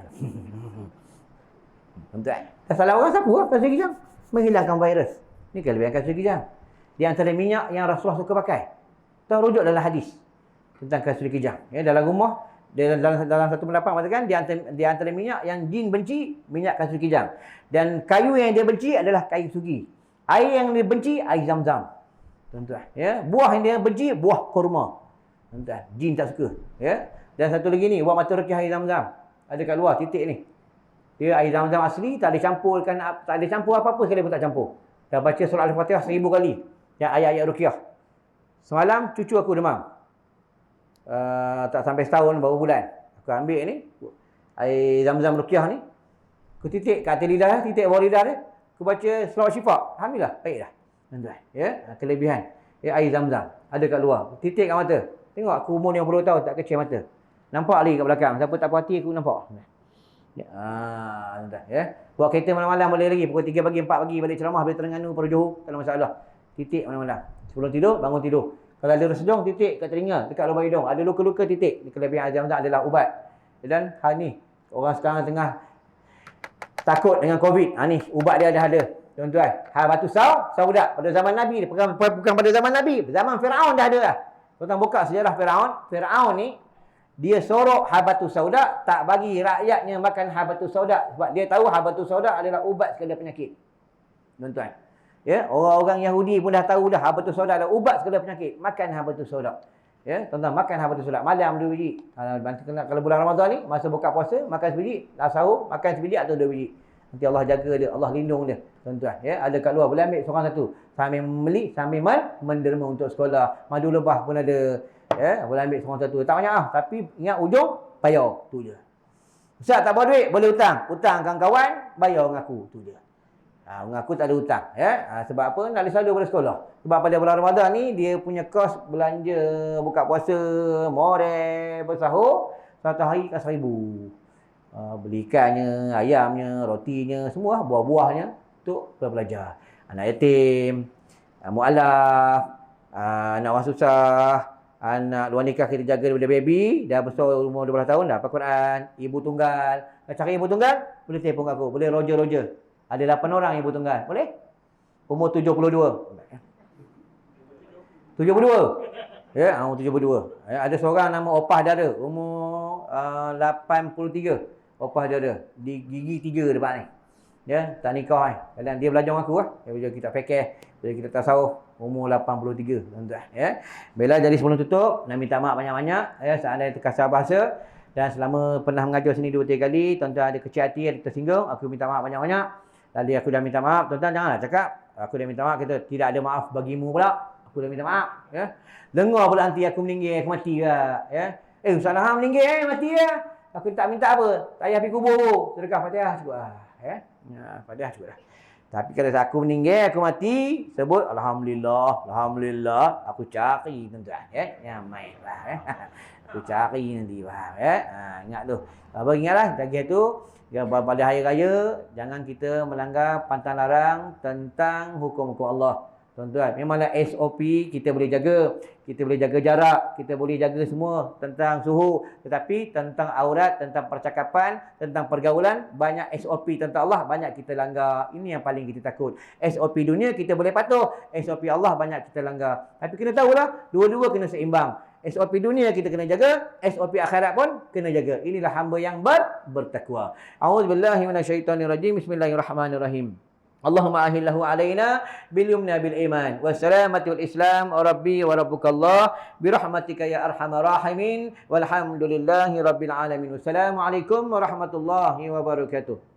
Tuan-tuan. Salam orang siapa? Kasih kijang. Menghilangkan virus. Ni kelebihan kasih kijang. Di antara minyak yang Rasulullah suka pakai. Kita rujuk dalam hadis tentang kasih kijang. Ya, dalam rumah, dalam satu pendapat mengatakan di antara minyak yang jin benci, minyak kasih kijang. Dan kayu yang dia benci adalah kayu sugi. Air yang dia benci, air zam-zam. Tuan-tuan, ya. Buah yang dia benci, buah kurma. Tuan-tuan, jin tak suka, ya. Dan satu lagi ni, buat mata ruqyah air zam-zam. Ada kat luar titik ni. Dia air zam-zam asli, tak ada campur apa-apa sekali pun tak campur. Dah baca surah Al-Fatihah 1000 kali. Yang ayat-ayat ruqyah. Semalam cucu aku demam. Tak sampai setahun, baru bulan. Aku ambil ni, air zam-zam ruqyah ni. Aku titik kat atas lidah, titik bawah lidah dia. Aku baca selawat syifa. Alhamdulillah, baik dah. Tuan-tuan, ya, kelebihan. Ya, air zam-zam. Ada kat luar. Titik kat mata. Tengok aku umur 50 tahun tak kecil mata. Nampak lagi kat belakang. Siapa tak puas hati aku nampak. Ya, tuan-tuan, ya. Buat kereta malam-malam boleh lagi. Pukul 3 pagi, 4 pagi balik ceramah, balik Terengganu, Pulau Johor. Tak ada masalah. Titik malam-malam. Sebelum tidur, bangun tidur. Kalau ada resejong, titik kat telinga, dekat lubang hidung. Ada luka-luka, titik. Kelebihan air zam-zam adalah ubat. Dan hal ni, orang sekarang tengah takut dengan Covid. Ni, ubat dia ada. Tuan-tuan, habatus sauda pada zaman Nabi, bukan pada zaman Nabi, zaman Firaun dah ada lah. Tuan-tuan buka sejarah Firaun. Firaun ni dia sorok habatus sauda, tak bagi rakyatnya makan habatus sauda sebab dia tahu habatus sauda adalah ubat segala penyakit. Tuan-tuan, ya, orang-orang Yahudi pun dah tahu dah habatus sauda adalah ubat segala penyakit. Makan habatus sauda. Ya, tuan-tuan, makan habatus sauda malam 2 biji. Kalau bulan Ramadan ni masa buka puasa makan sebiji, dah sahur makan sebiji atau 2 biji. Nanti Allah jaga dia, Allah lindung dia. Tuan-tuan, ya, ada kat luar boleh ambil seorang satu. Sambil membeli, sambil menderma untuk sekolah. Madu lebah pun ada. Ya, boleh ambil seorang satu. Tak banyak tapi ingat ujung bayar, tu je. Ustaz tak bawa duit, boleh hutang. Hutang kawan-kawan, bayar dengan aku, tu je. Dengan aku tak ada hutang, ya. Sebab apa? Nak ada saldo pada sekolah. Sebab pada bulan Ramadan ni dia punya kos belanja buka puasa, more, bersahur, satu hari kan 1000. Beli ikannya, ayamnya, rotinya, semua buah-buahnya untuk belajar. Anak yatim, mu'alaf, anak orang susah, anak luar nikah kita jaga daripada baby, dah besar umur 12 tahun dah hafal Quran, ibu tunggal. Nak cari ibu tunggal, boleh telefon aku, boleh Roger. Ada 8 orang ibu tunggal, boleh? Umur 72. 72. Ya, umur 72. Ya, ada seorang nama Opah Dara, umur 83. Opah dia ada. Di gigi 3 depan ni. Ya, tak nikah ni. Dan dia belajar dengan aku lah. Dia belajar kita fikir. Belajar kita tasawuf. Umur 83. Tuan-tuan. Ya. Bila jadi sebelum tutup, nak minta maaf banyak-banyak. Ya, seandainya terkasar bahasa. Dan selama pernah mengajar sini 2-3 kali, tuan-tuan ada kecil hati, ada tersinggung. Aku minta maaf banyak-banyak. Tadi aku dah minta maaf. Tuan-tuan janganlah cakap. Aku dah minta maaf. Kita tidak ada maaf bagimu pula. Aku dah minta maaf. Ya. Dengar pula nanti aku meninggal, aku mati lah. Ya. Ustaz Naham meninggal, mati lah. Aku tak minta apa. Tak payah pergi kubur. Sedekah Fatihah cukup lah. Ya? Fatihah cukup lah. Tapi kalau aku meninggal, aku mati, sebut Alhamdulillah. Alhamdulillah. Aku cari tuan-tuan. Ya? Yang main lah. Ya? Aku cari nanti. Faham? Ya? Ingat tu. Apa ingatlah. Lagi tu, pada hari raya, jangan kita melanggar pantang larang tentang hukum-hukum Allah. Tuan-tuan, memanglah SOP kita boleh jaga. Kita boleh jaga jarak, kita boleh jaga semua tentang suhu. Tetapi tentang aurat, tentang percakapan, tentang pergaulan, banyak SOP tentang Allah, banyak kita langgar. Ini yang paling kita takut. SOP dunia kita boleh patuh, SOP Allah banyak kita langgar. Tapi kena tahulah, dua-dua kena seimbang. SOP dunia kita kena jaga, SOP akhirat pun kena jaga. Inilah hamba yang bertakwa. A'udzubillahi minasyaitonirrajim. Bismillahirrahmanirrahim. Allahumma ahillahu alaina bil yumna bil iman wassalamati wal islam wa rabbi wa rabbukallah birahmatika ya arhamar rahimin walhamdulillahi rabbil alamin. Wassalamualaikum warahmatullahi wabarakatuh.